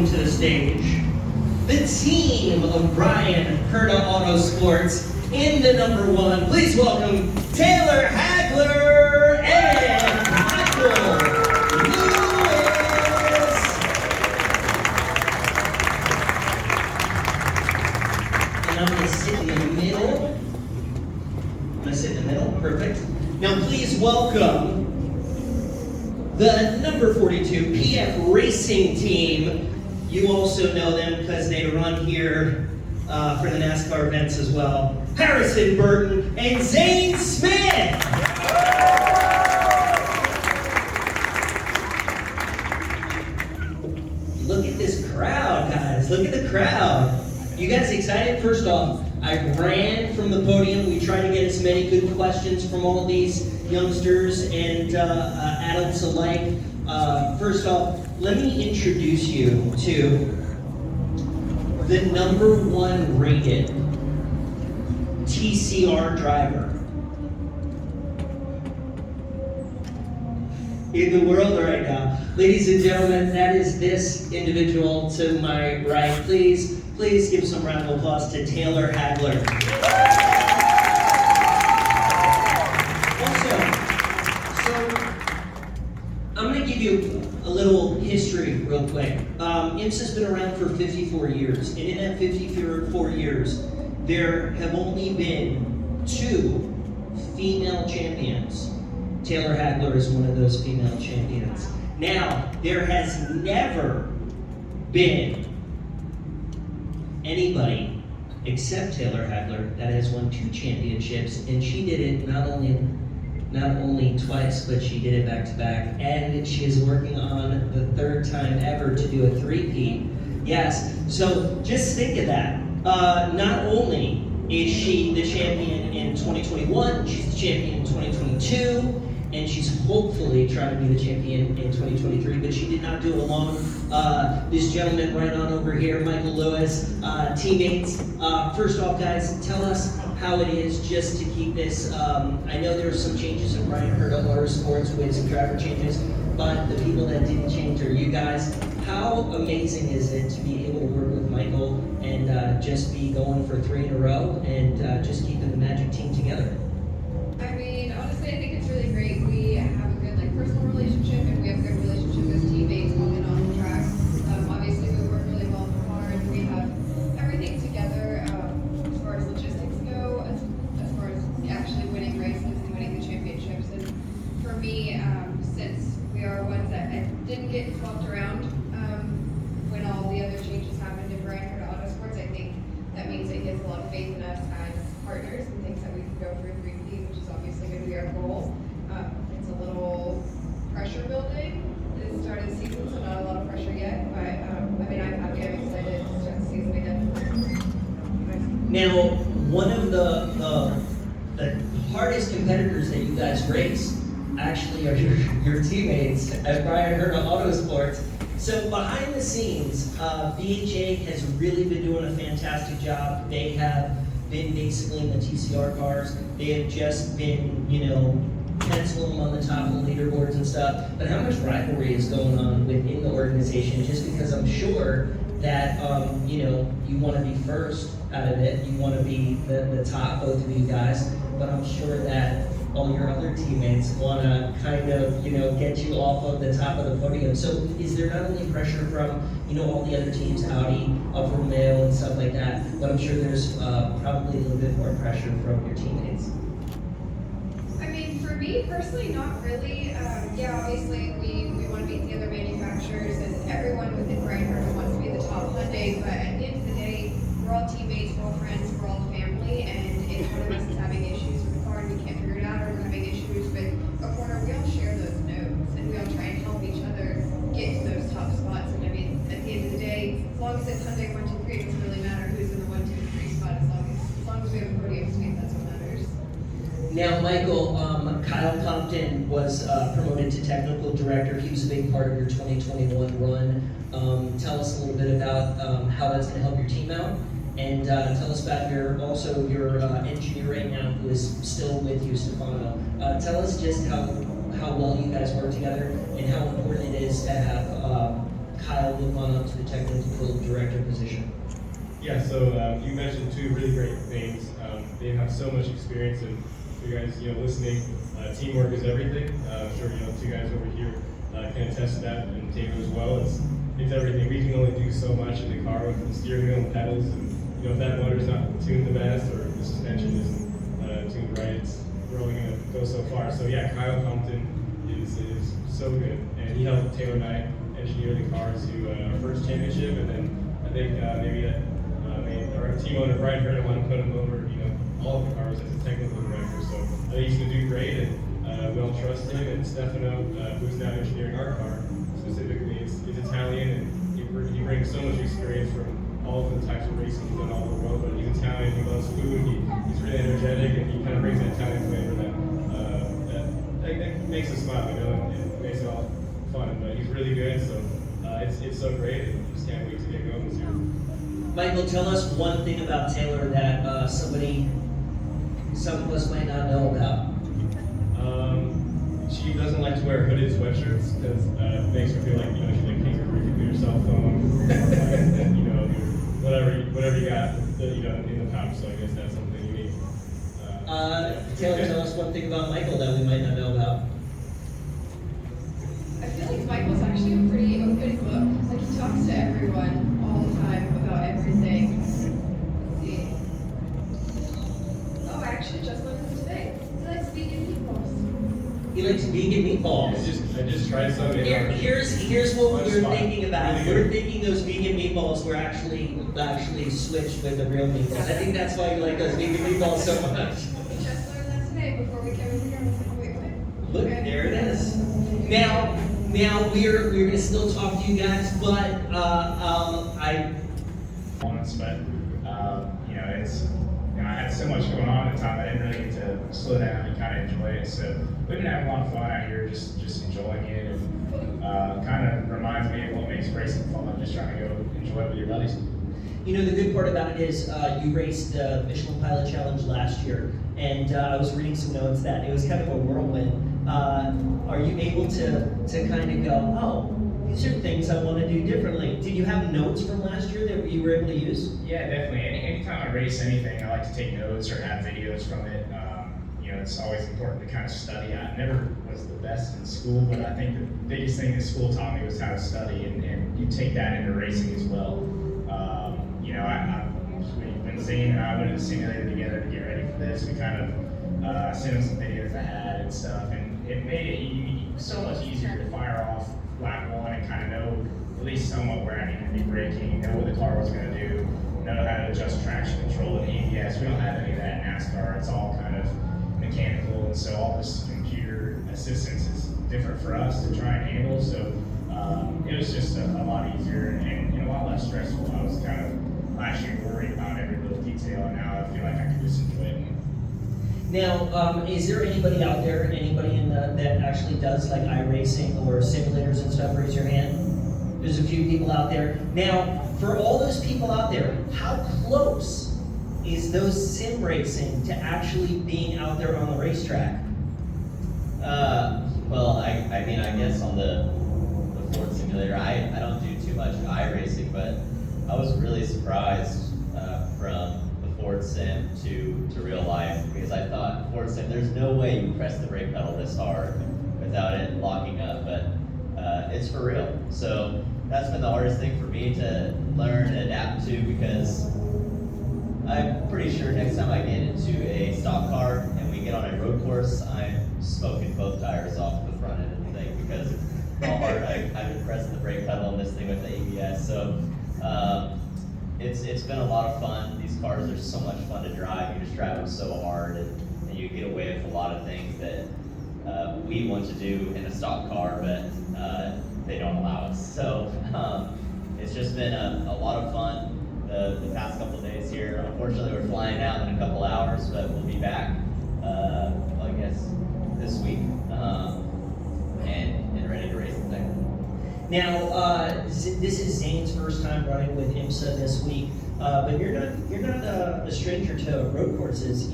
welcome to the stage the team of Brian Herta Autosports in the number one. Please welcome Taylor Hagler and Michael Lewis. And I'm going to sit in the middle. Perfect. Now please welcome the number 42 PF Racing Team. You also know them because they run here for the NASCAR events as well. Harrison Burton and Zane Smith. Look at this crowd, guys. Look at the crowd. You guys excited? First off, I ran from the podium. We tried to get as many good questions from all these youngsters and adults alike. First off, let me introduce you to the number one rated TCR driver in the world right now. Ladies and gentlemen, that is this individual to my right. Please give some round of applause to Taylor Hagler. Also, so I'm going to give you a little history real quick. IMSA's been around for 54 years, and in that 54 years, there have only been 2 female champions. Taylor Hagler is one of those female champions. Now, there has never been anybody except Taylor Hagler that has won 2 championships, and she did it not only twice, but she did it back to back, and she is working on the 3rd time ever to do a 3-peat. Yes, so just think of that. Not only is she the champion in 2021, she's the champion in 2022, and she's hopefully trying to be the champion in 2023, but she did not do it alone. This gentleman right on over here, Michael Lewis, teammates. First off, guys, tell us how it is just to keep this. I know there were some changes in Brian Herta Autosports with some driver changes, but the people that didn't change are you guys. How amazing is it to be able to work with Michael and just be going for 3 in a row and just keeping the Magic team together? I mean, honestly, I think it's really great. We have a good personal relationship, and we have a good relationship as teammates on and off the track. Obviously, we work really well in the car, and we have everything together as far as logistics go, as far as actually winning races and winning the championships. And for me, since we are ones that didn't get swapped around when all the other changes happened in Brian Herta Autosports, I think that means that he has a lot of faith in us as partners and thinks that we can go for a 3-peat, which is obviously going to be our goal. It's a little pressure building at the start of the season, so not a lot of pressure yet, but I'm happy, I'm excited to start the season again. Now, one of the hardest competitors that you guys race actually are your teammates at Brian Herta Autosports. So behind the scenes, BHA has really been doing a fantastic job. They have been basically in the TCR cars. They have just been, penciling them on the top of the leaderboards and stuff. But how much rivalry is going on within the organization? Just because I'm sure that, you want to be first out of it. You want to be the top, both of you guys. But I'm sure that all your other teammates want to kind of, get you off of the top of the podium. So is there not only pressure from, all the other teams, Audi, Alfa Romeo, and stuff like that, but I'm sure there's probably a little bit more pressure from your teammates? I mean, for me personally, not really. Obviously we want to beat the other manufacturers, and everyone within Brian Herta wants to be the top Hyundai, but at the end of the day, we're all teammates, we're all friends, we're all family, and if one of us is having issues with the car and we can't figure it out, or we're having issues with a corner, we all share those notes, and we all try and help each other get to those top spots. And I mean, at the end of the day, as long as it's Hyundai 1, 2, 3, it doesn't really matter who's in the 1, 2, 3 spot, as long as we have a podium sweep, that's what matters. Now, Michael, Kyle Compton was promoted to technical director. He was a big part of your 2021 run. Tell us a little bit about how that's going to help your team out, and tell us about your engineer right now, who is still with you, Stefano. Tell us just how well you guys work together and how important it is to have Kyle move on up to the technical position? Yeah, so you mentioned two really great things. They have so much experience, and for you guys, listening, teamwork is everything. I'm sure, two guys over here can attest to that, and Taylor as well. It's everything. We can only do so much in the car with the steering wheel and pedals, and if that motor's not tuned the best or the suspension isn't tuned right, we're only going to go so far. So yeah, Kyle Compton is so good, and he helped Taylor and I engineer the cars to our first championship, and then I think maybe that made our team owner Brian Burton want to put him over, all of the cars as a technical director. So I think he's going to do great, and we all trust him. And Stefano, who's now engineering our car, specifically, is Italian, and he brings so much experience from all of the types of racing he's done all over the world. But he's Italian, he loves food, he's really energetic, and he kind of brings that Italian flavor that makes us smile, and it makes it all fun. But he's really good, so it's so great, and we just can't wait to get going this year. Michael, tell us one thing about Taylor that some of us might not know about. She doesn't like to wear hooded sweatshirts because it makes her feel like, she like tinker with your cell phone, or whatever you got, in the pouch. So I guess that's something unique. Taylor, tell us one thing about Michael that we might not know about. I feel like Michael's actually a pretty open book. Like, he talks to everyone all the time about everything. Let's see. Oh, I actually just learned this today. He likes vegan meatballs. He likes vegan meatballs. I just tried some. Here's what we were thinking about. Really We were good. thinking those vegan meatballs were actually switched with the real meatballs. I think that's why you like those vegan meatballs so much. We just learned that today before we came over here. I was like, wait, what? Look, Okay. there it is. Now we're gonna still talk to you guys, but Moments, but it's I had so much going on at the time I didn't really get to slow down and kind of enjoy it. So we've been having a lot of fun out here, just enjoying it, and kind of reminds me of what makes racing fun. Just trying to go enjoy it with your buddies. the good part about it is you raced the Michelin Pilot Challenge last year, and I was reading some notes that it was kind of a whirlwind. Are you able to kind of go, oh, these are things I want to do differently? Did you have notes from last year that you were able to use? Yeah, definitely. Anytime I race anything, I like to take notes or have videos from it. It's always important to kind of study. I never was the best in school, but I think the biggest thing that school taught me was how to study, and you take that into racing as well. When Zane and I went to the simulator together to get ready for this, we kind of sent him some videos I had and stuff, and it made it so much easier to fire off lap one and kind of know at least somewhat where I needed to be braking, know what the car was going to do, know how to adjust traction control and ABS. We don't have any of that in NASCAR. It's all kind of mechanical, and so all this computer assistance is different for us to try and handle. So it was just a lot easier and a lot less stressful. I was kind of last year worried about every little detail, and now I feel like I can just enjoy it. Now, is there anybody out there, that actually does like iRacing or simulators and stuff? Raise your hand. There's a few people out there. Now, for all those people out there, how close is those sim racing to actually being out there on the racetrack? Well, I mean, I guess on the Ford simulator, I don't do too much iRacing, but I was really surprised from the Ford sim to real life, because I thought Ford sim, there's no way you press the brake pedal this hard without it locking up, but it's for real. So that's been the hardest thing for me to learn and adapt to, because I'm pretty sure next time I get into a stock car and we get on a road course, I'm smoking both tires off the front end of the thing, because of how hard I've been pressing the brake pedal on this thing with the ABS. So it's been a lot of fun. These cars are so much fun to drive. You just drive them so hard, and you get away with a lot of things that we want to do in a stock car, but they don't allow us. So it's just been a lot of fun the past couple of days here. Unfortunately, we're flying out in a couple hours, but we'll be back, I guess, this week, and ready to race the thing. Now, this is Zane's first time running with IMSA this week, but you're not a stranger to road courses.